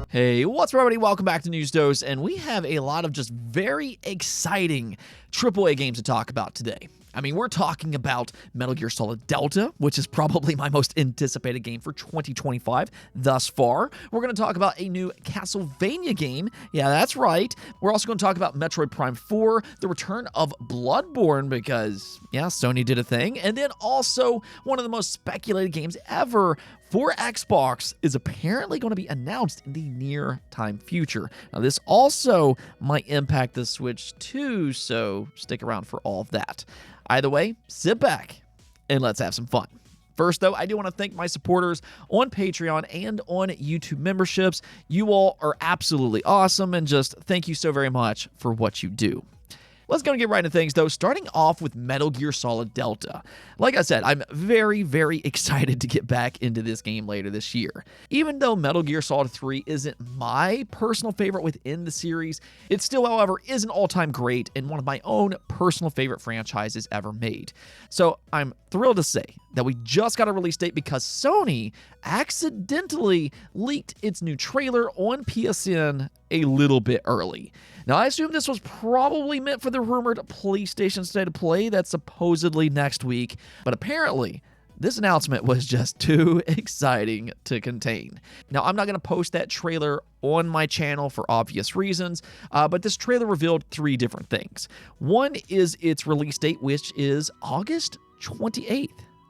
Hey, what's up, everybody? Welcome back to News Dose, and we have a lot of just very exciting AAA games to talk about today. I mean, we're talking about Metal Gear Solid Delta, which is probably my most anticipated game for 2025 thus far. We're going to talk about a new Castlevania game. Yeah, that's right. We're also going to talk about Metroid Prime 4, the return of Bloodborne, because, yeah, Sony did a thing. And then also, one of the most speculated games ever for Xbox is apparently going to be announced in the near time future. Now, this also might impact the Switch too, so stick around for all of that. Either way, sit back and let's have some fun. First, though, I do want to thank my supporters on Patreon and on YouTube memberships. You all are absolutely awesome, and just thank you so very much for what you do. Let's go and get right into things, though, starting off with Metal Gear Solid Delta. Like I said, I'm very, very excited to get back into this game later this year. Even though Metal Gear Solid 3 isn't my personal favorite within the series, it still, however, is an all-time great and one of my own personal favorite franchises ever made. So I'm thrilled to say that we just got a release date because Sony accidentally leaked its new trailer on PSN a little bit early. Now, I assume this was probably meant for the rumored PlayStation State of Play that's supposedly next week, but apparently, this announcement was just too exciting to contain. Now, I'm not going to post that trailer on my channel for obvious reasons, but this trailer revealed three different things. One is its release date, which is August 28th.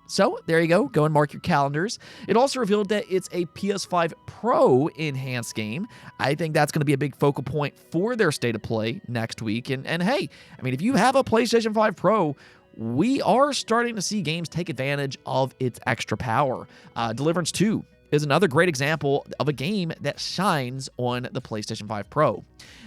So, there you go. Go and mark your calendars. It also revealed that it's a PS5 Pro enhanced game. I think that's going to be a big focal point for their State of Play next week. And hey, I mean, if you have a PlayStation 5 Pro, we are starting to see games take advantage of its extra power. Deliverance 2 is another great example of a game that shines on the PlayStation 5 Pro.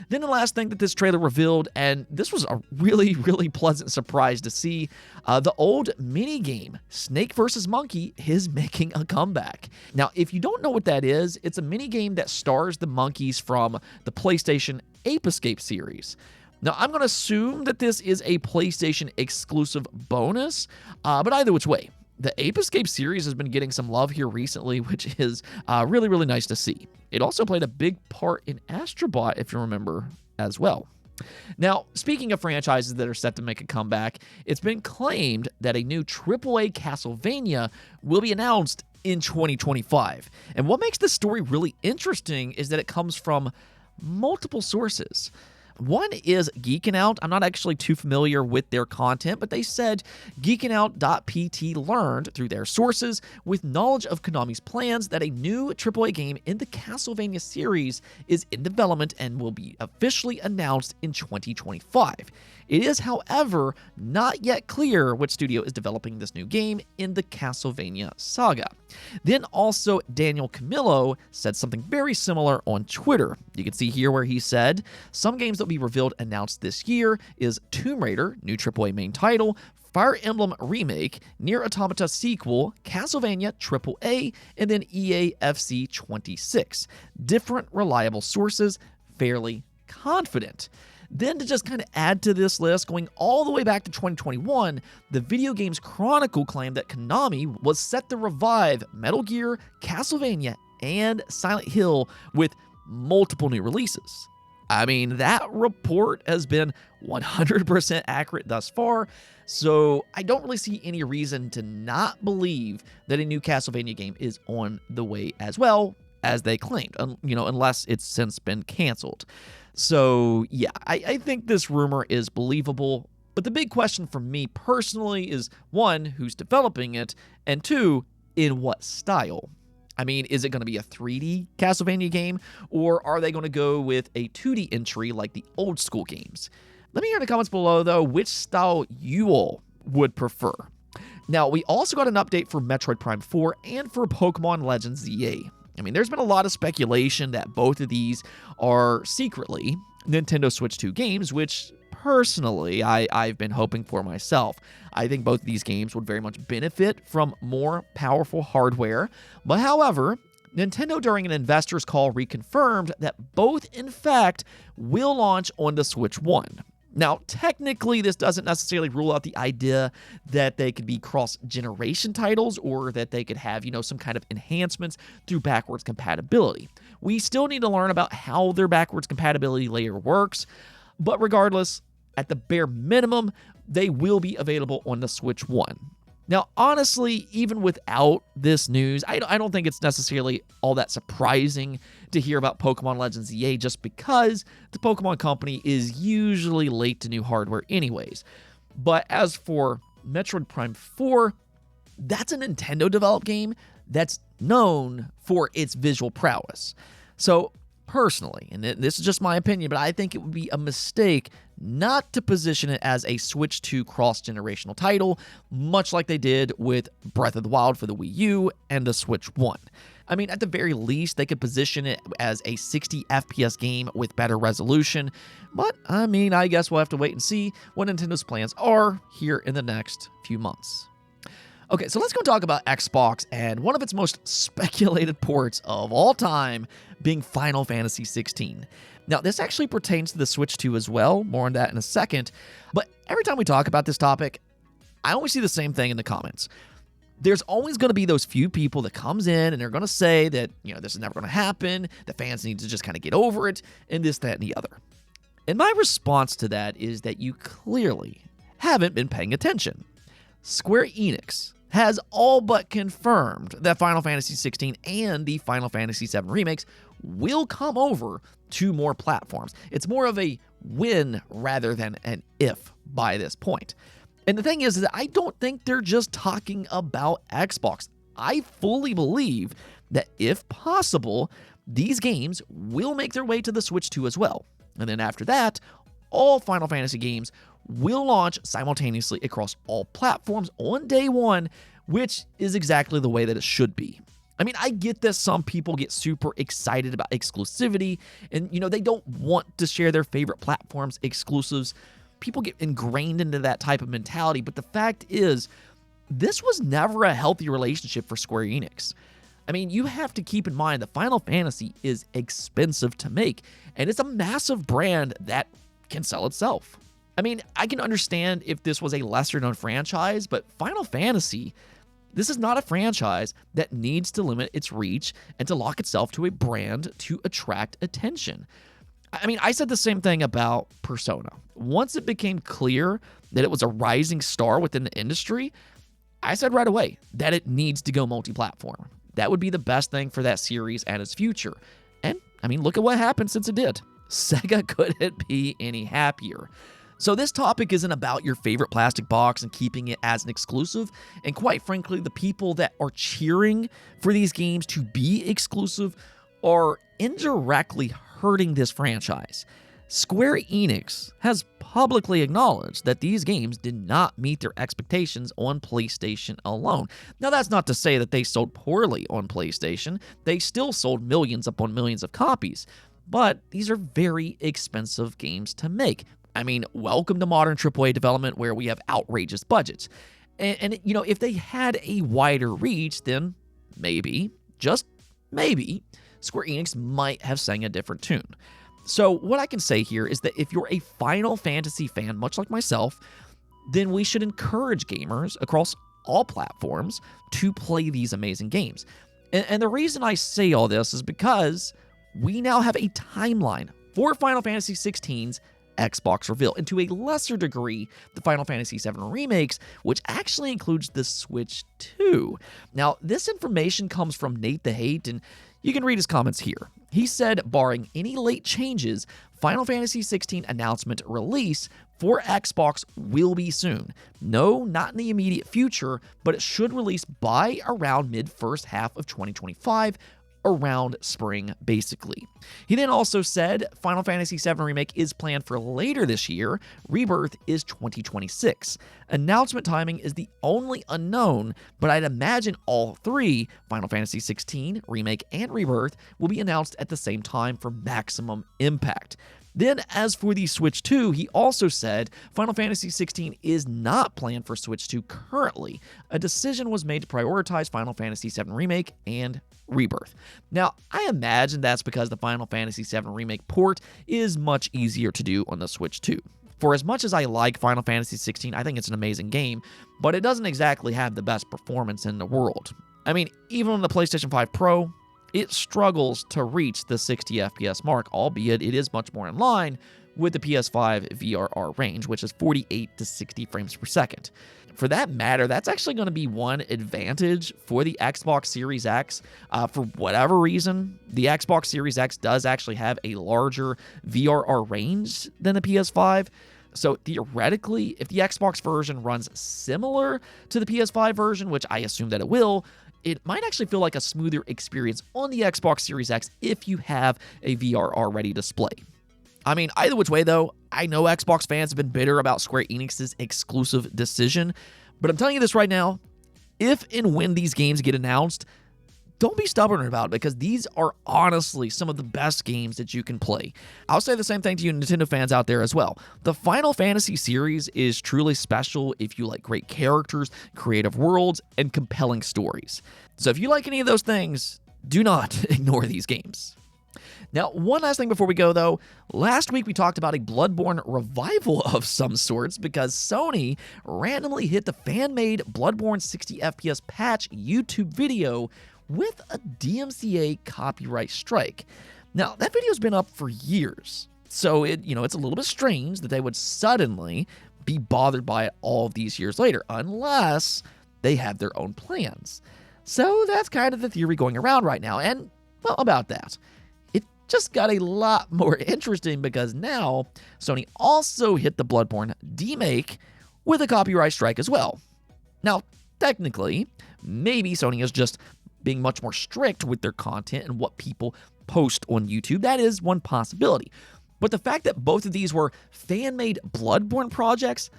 Then the last thing that this trailer revealed, and this was a really, really pleasant surprise to see, the old minigame, Snake vs. Monkey, is making a comeback. Now, if you don't know what that is, it's a minigame that stars the monkeys from the PlayStation Ape Escape series. Now, I'm going to assume that this is a PlayStation exclusive bonus, but either which way, the Ape Escape series has been getting some love here recently, which is really, really nice to see. It also played a big part in Astro Bot, if you remember, as well. Now, speaking of franchises that are set to make a comeback, it's been claimed that a new AAA Castlevania will be announced in 2025. And what makes this story really interesting is that it comes from multiple sources. One is Geekin' Out. I'm not actually too familiar with their content, but they said geekinout.pt learned through their sources with knowledge of Konami's plans that a new AAA game in the Castlevania series is in development and will be officially announced in 2025. It is, however, not yet clear which studio is developing this new game in the Castlevania saga. Then also Daniel Camillo said something very similar on Twitter. You can see here where he said, some games that will be revealed announced this year is Tomb Raider, new AAA main title, Fire Emblem Remake, Nier Automata sequel, Castlevania AAA, and then EA FC 26. Different reliable sources, fairly confident. Then to just kind of add to this list, going all the way back to 2021, the Video Games Chronicle claimed that Konami was set to revive Metal Gear, Castlevania, and Silent Hill with multiple new releases. I mean, that report has been 100% accurate thus far, so I don't really see any reason to not believe that a new Castlevania game is on the way as well as they claimed, unless it's since been canceled. So, yeah, I think this rumor is believable, but the big question for me personally is, one, who's developing it, and two, in what style? I mean, is it going to be a 3D Castlevania game, or are they going to go with a 2D entry like the old school games? Let me hear in the comments below, though, which style you all would prefer. Now, we also got an update for Metroid Prime 4 and for Pokemon Legends ZA. I mean, there's been a lot of speculation that both of these are secretly Nintendo Switch 2 games, which personally I've been hoping for myself. I think both of these games would very much benefit from more powerful hardware. But however, Nintendo during an investor's call reconfirmed that both in fact will launch on the Switch 1. Now, technically, this doesn't necessarily rule out the idea that they could be cross-generation titles or that they could have, some kind of enhancements through backwards compatibility. We still need to learn about how their backwards compatibility layer works, but regardless, at the bare minimum, they will be available on the Switch 1. Now, honestly, even without this news, I don't think it's necessarily all that surprising to hear about Pokemon Legends EA just because the Pokemon Company is usually late to new hardware anyways. But as for Metroid Prime 4, that's a Nintendo-developed game that's known for its visual prowess. So, personally, and this is just my opinion, but I think it would be a mistake not to position it as a Switch 2 cross-generational title, much like they did with Breath of the Wild for the Wii U and the Switch 1. I mean, at the very least, they could position it as a 60 FPS game with better resolution, but I mean, I guess we'll have to wait and see what Nintendo's plans are here in the next few months. Okay, so let's go talk about Xbox and one of its most speculated ports of all time being Final Fantasy 16. Now, this actually pertains to the Switch 2 as well, more on that in a second, but every time we talk about this topic, I always see the same thing in the comments. There's always going to be those few people that comes in and they're going to say that, this is never going to happen, the fans need to just kind of get over it, and this, that, and the other. And my response to that is that you clearly haven't been paying attention. Square Enix has all but confirmed that Final Fantasy 16 and the Final Fantasy 7 remakes will come over to more platforms. It's more of a when rather than an if by this point. And the thing is that I don't think they're just talking about Xbox. I fully believe that if possible, these games will make their way to the Switch 2 as well. And then after that, all Final Fantasy games will launch simultaneously across all platforms on day one, which is exactly the way that it should be. I mean, I get that some people get super excited about exclusivity and, they don't want to share their favorite platforms exclusives. People get ingrained into that type of mentality, but the fact is, this was never a healthy relationship for Square Enix. I mean, you have to keep in mind that Final Fantasy is expensive to make, and it's a massive brand that can sell itself. I mean, I can understand if this was a lesser-known franchise, but Final Fantasy, this is not a franchise that needs to limit its reach and to lock itself to a brand to attract attention. I mean, I said the same thing about Persona. Once it became clear that it was a rising star within the industry, I said right away that it needs to go multi-platform. That would be the best thing for that series and its future. And, I mean, look at what happened since it did. Sega couldn't be any happier. So this topic isn't about your favorite plastic box and keeping it as an exclusive. And quite frankly, the people that are cheering for these games to be exclusive are indirectly hurting this franchise. Square Enix has publicly acknowledged that these games did not meet their expectations on PlayStation alone. Now, that's not to say that they sold poorly on PlayStation. They still sold millions upon millions of copies. But these are very expensive games to make. I mean, welcome to modern AAA development where we have outrageous budgets. And if they had a wider reach, then maybe, just maybe, Square Enix might have sang a different tune. So what I can say here is that if you're a Final Fantasy fan, much like myself, then we should encourage gamers across all platforms to play these amazing games. And the reason I say all this is because we now have a timeline for Final Fantasy 16's Xbox reveal, and to a lesser degree, the Final Fantasy VII remakes, which actually includes the Switch 2. Now, this information comes from Nate the Hate, and you can read his comments here. He said, barring any late changes, Final Fantasy XVI announcement release for Xbox will be soon. No, not in the immediate future, but it should release by around mid-first half of 2025, around spring, basically. He then also said Final Fantasy VII Remake is planned for later this year. Rebirth is 2026. Announcement timing is the only unknown, but I'd imagine all three, Final Fantasy XVI, Remake, and Rebirth, will be announced at the same time for maximum impact. Then, as for the Switch 2, he also said Final Fantasy XVI is not planned for Switch 2 currently. A decision was made to prioritize Final Fantasy VII Remake and Rebirth. Now, I imagine that's because the Final Fantasy VII Remake port is much easier to do on the Switch 2. For as much as I like Final Fantasy 16, I think it's an amazing game, but it doesn't exactly have the best performance in the world. I mean, even on the PlayStation 5 Pro, it struggles to reach the 60 FPS mark, albeit it is much more in line with the PS5 VRR range, which is 48 to 60 frames per second. For that matter, that's actually going to be one advantage for the Xbox Series X. For whatever reason, the Xbox Series X does actually have a larger VRR range than the PS5. So theoretically, if the Xbox version runs similar to the PS5 version, which I assume that it will, it might actually feel like a smoother experience on the Xbox Series X if you have a VRR-ready display. I mean, either which way, though, I know Xbox fans have been bitter about Square Enix's exclusive decision, but I'm telling you this right now, if and when these games get announced, don't be stubborn about it, because these are honestly some of the best games that you can play. I'll say the same thing to you Nintendo fans out there as well. The Final Fantasy series is truly special if you like great characters, creative worlds, and compelling stories. So if you like any of those things, do not ignore these games. Now, one last thing before we go, though. Last week, we talked about a Bloodborne revival of some sorts because Sony randomly hit the fan-made Bloodborne 60 FPS patch YouTube video with a DMCA copyright strike. Now, that video's been up for years, so it's a little bit strange that they would suddenly be bothered by it all of these years later, unless they have their own plans. So that's kind of the theory going around right now, and, well, about that. Just got a lot more interesting because now Sony also hit the Bloodborne demake with a copyright strike as well. Now, technically, maybe Sony is just being much more strict with their content and what people post on YouTube. That is one possibility. But the fact that both of these were fan-made Bloodborne projects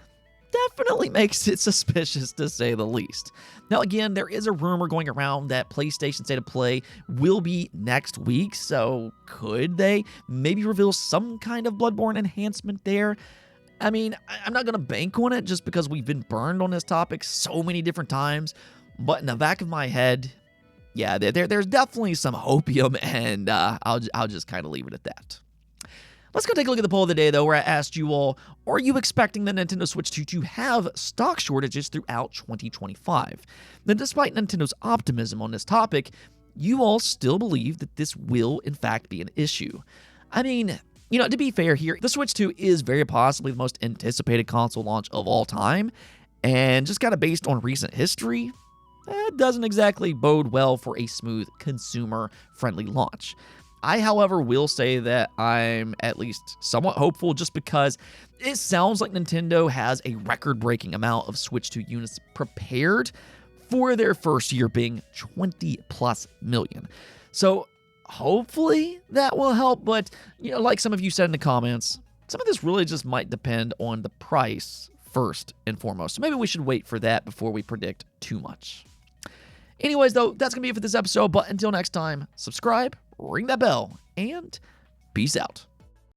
definitely makes it suspicious, to say the least. Now, again, there is a rumor going around that PlayStation State of Play will be next week, so could they maybe reveal some kind of Bloodborne enhancement there? I mean, I'm not going to bank on it just because we've been burned on this topic so many different times, but in the back of my head, yeah, there's definitely some hopium, and I'll just kind of leave it at that. Let's go take a look at the poll of the day, though, where I asked you all, are you expecting the Nintendo Switch 2 to have stock shortages throughout 2025? Then, despite Nintendo's optimism on this topic, you all still believe that this will, in fact, be an issue. I mean, to be fair here, the Switch 2 is very possibly the most anticipated console launch of all time, and just kind of based on recent history, it doesn't exactly bode well for a smooth, consumer-friendly launch. I, however, will say that I'm at least somewhat hopeful just because it sounds like Nintendo has a record-breaking amount of Switch 2 units prepared for their first year being 20+ million. So hopefully that will help, but like some of you said in the comments, some of this really just might depend on the price first and foremost. So maybe we should wait for that before we predict too much. Anyways, though, that's going to be it for this episode, but until next time, subscribe, ring that bell, and peace out.